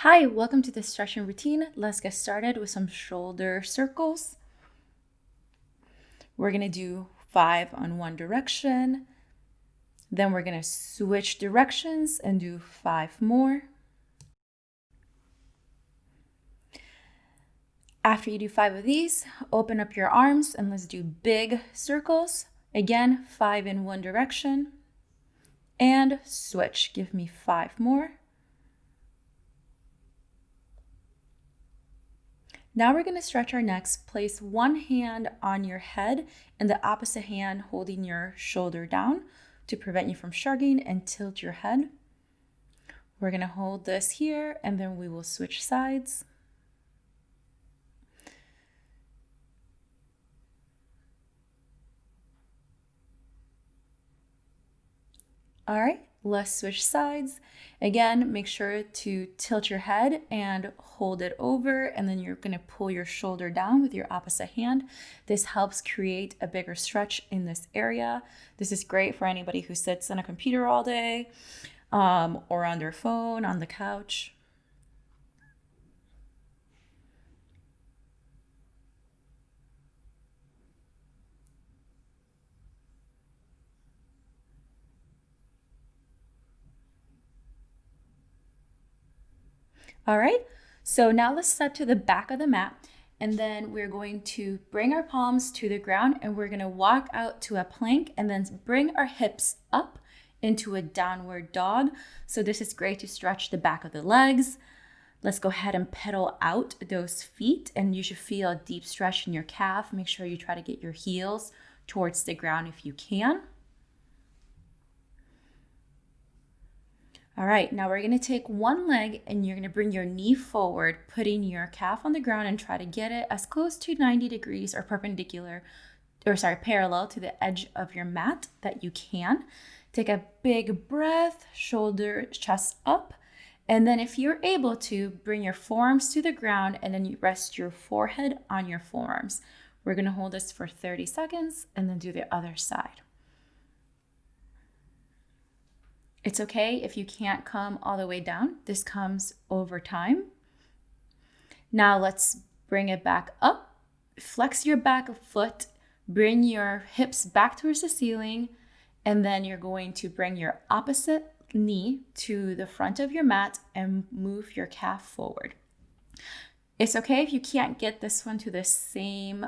Hi, welcome to the stretching routine. Let's get started with some shoulder circles. We're gonna do 5 on one direction. Then we're gonna switch directions and do 5 more. After you do 5 of these, open up your arms and let's do big circles. Again, 5 in one direction. And switch, give me 5 more. Now we're going to stretch our necks. Place one hand on your head and the opposite hand holding your shoulder down to prevent you from shrugging, and tilt your head. We're going to hold this here and then we will switch sides. All right, let's switch sides. Again, make sure to tilt your head and hold it over, and then you're gonna pull your shoulder down with your opposite hand. This helps create a bigger stretch in this area. This is great for anybody who sits on a computer all day or on their phone, on the couch. All right, so now let's step to the back of the mat, and then we're going to bring our palms to the ground and we're gonna walk out to a plank and then bring our hips up into a downward dog. So this is great to stretch the back of the legs. Let's go ahead and pedal out those feet, and you should feel a deep stretch in your calf. Make sure you try to get your heels towards the ground if you can. All right, now we're gonna take one leg and you're gonna bring your knee forward, putting your calf on the ground and try to get it as close to 90 degrees or parallel to the edge of your mat that you can. Take a big breath, shoulder, chest up. And then if you're able to, bring your forearms to the ground and then you rest your forehead on your forearms. We're gonna hold this for 30 seconds and then do the other side. It's okay if you can't come all the way down. This comes over time. Now let's bring it back up. Flex your back foot, bring your hips back towards the ceiling, and then you're going to bring your opposite knee to the front of your mat and move your calf forward. It's okay if you can't get this one to the same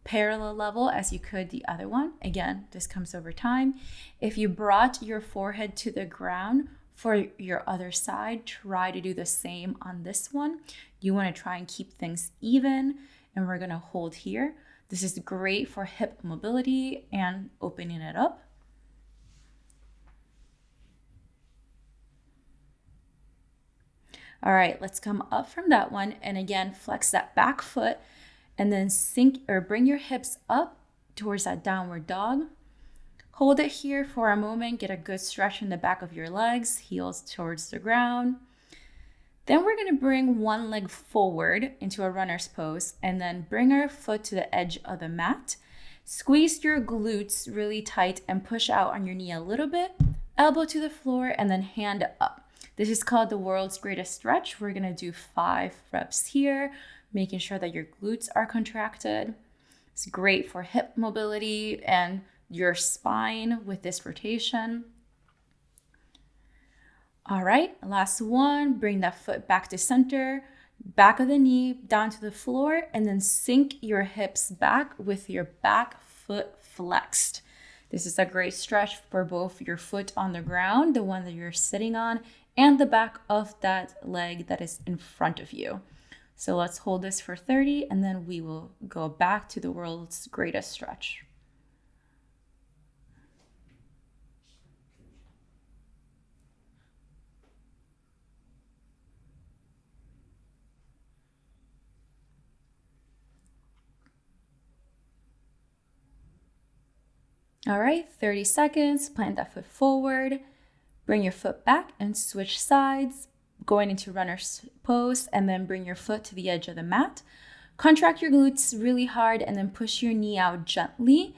parallel level as you could the other one. Again, this comes over time. If you brought your forehead to the ground for your other side, try to do the same on this one. You want to try and keep things even, and we're going to hold here. This is great for hip mobility and opening it up. All right, let's come up from that one, and again, flex that back foot and then sink or bring your hips up towards that downward dog. Hold it here for a moment, get a good stretch in the back of your legs, heels towards the ground. Then we're gonna bring one leg forward into a runner's pose and then bring our foot to the edge of the mat. Squeeze your glutes really tight and push out on your knee a little bit, elbow to the floor and then hand up. This is called the world's greatest stretch. We're gonna do 5 reps here, making sure that your glutes are contracted. It's great for hip mobility and your spine with this rotation. All right, last one, bring that foot back to center, back of the knee down to the floor, and then sink your hips back with your back foot flexed. This is a great stretch for both your foot on the ground, the one that you're sitting on, and the back of that leg that is in front of you. So let's hold this for 30 and then we will go back to the world's greatest stretch. All right, 30 seconds, plant that foot forward, bring your foot back and switch sides, going into runner's pose, and then bring your foot to the edge of the mat. Contract your glutes really hard and then push your knee out gently.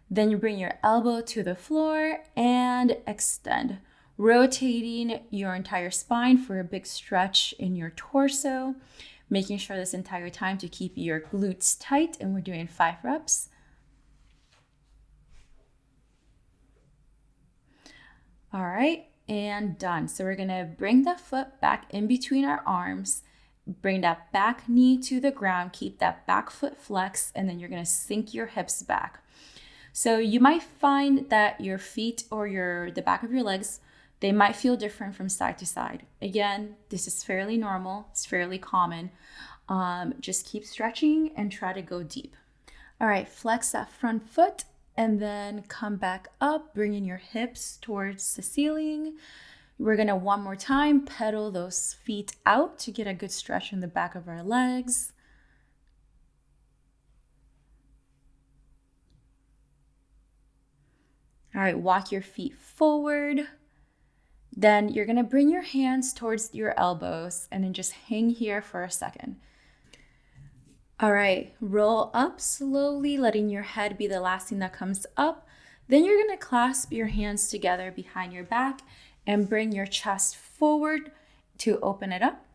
Then you bring your elbow to the floor and extend. rotating your entire spine for a big stretch in your torso, making sure this entire time to keep your glutes tight, and we're doing 5 reps. All right, and done. So we're gonna bring the foot back in between our arms, bring that back knee to the ground, keep that back foot flexed, and then you're gonna sink your hips back. So you might find that your feet or the back of your legs, they might feel different from side to side. Again, this is fairly normal, it's fairly common. Just keep stretching and try to go deep. All right, flex that front foot and then come back up, bringing your hips towards the ceiling. We're gonna one more time pedal those feet out to get a good stretch in the back of our legs. All right, walk your feet forward. Then you're gonna bring your hands towards your elbows and then just hang here for a second. All right, roll up slowly, letting your head be the last thing that comes up. Then you're gonna clasp your hands together behind your back and bring your chest forward to open it up.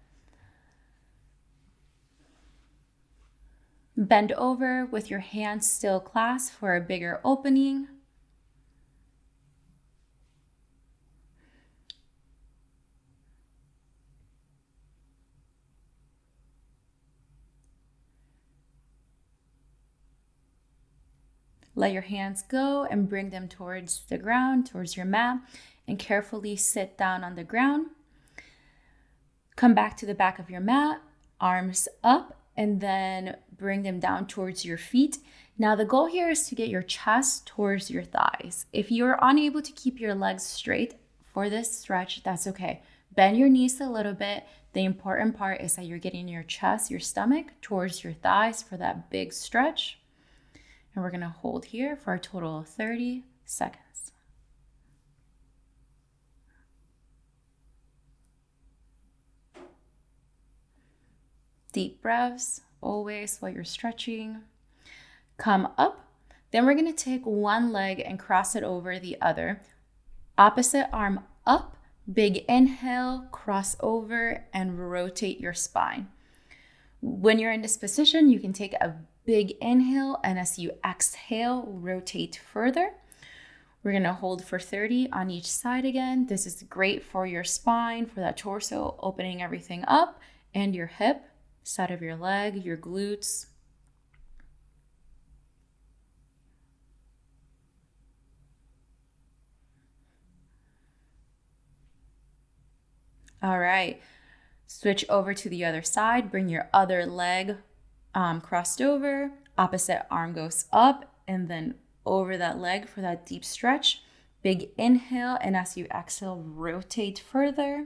Bend over with your hands still clasped for a bigger opening. Let your hands go and bring them towards the ground, towards your mat, and carefully sit down on the ground. Come back to the back of your mat, arms up, and then bring them down towards your feet. Now the goal here is to get your chest towards your thighs. If you're unable to keep your legs straight for this stretch, that's okay. Bend your knees a little bit. The important part is that you're getting your chest, your stomach towards your thighs for that big stretch. And we're gonna hold here for a total of 30 seconds. Deep breaths, always while you're stretching. Come up. Then we're gonna take one leg and cross it over the other. Opposite arm up, big inhale, cross over, and rotate your spine. When you're in this position, you can take a big inhale, and as you exhale, rotate further. We're gonna hold for 30 on each side again. This is great for your spine, for that torso, opening everything up, and your hip, side of your leg, your glutes. All right, switch over to the other side. Bring your other leg crossed over, opposite arm goes up and then over that leg for that deep stretch. Big inhale, and as you exhale, rotate further.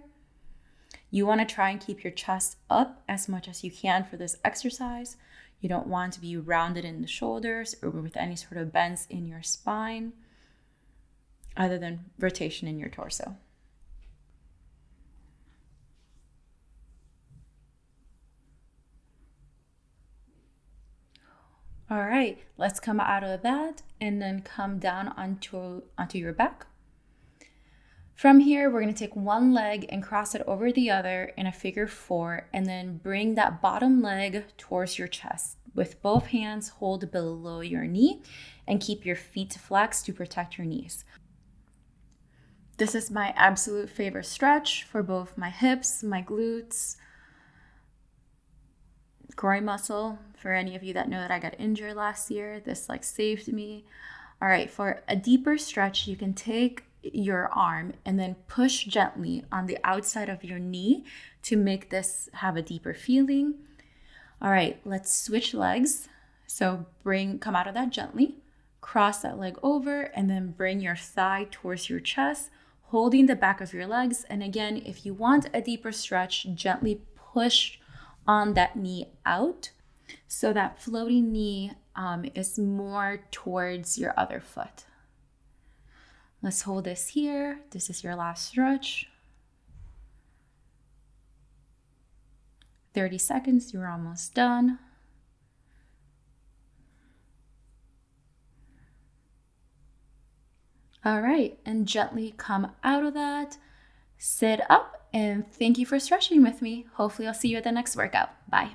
You want to try and keep your chest up as much as you can for this exercise. You don't want to be rounded in the shoulders or with any sort of bends in your spine other than rotation in your torso. All right, let's come out of that and then come down onto your back. From here, we're gonna take one leg and cross it over the other in a figure 4, and then bring that bottom leg towards your chest. With both hands, hold below your knee and keep your feet flexed to protect your knees. This is my absolute favorite stretch for both my hips, my glutes, groin muscle. For any of you that know that I got injured last year, this saved me. All right, for a deeper stretch, you can take your arm and then push gently on the outside of your knee to make this have a deeper feeling. All right, let's switch legs. So come out of that gently, cross that leg over, and then bring your thigh towards your chest, holding the back of your legs. And again, if you want a deeper stretch, gently push on that knee out so that floating knee is more towards your other foot. Let's hold this here. This is your last stretch. 30 seconds, you're almost done. All right, and gently come out of that. Sit up, and thank you for stretching with me. Hopefully I'll see you at the next workout. Bye.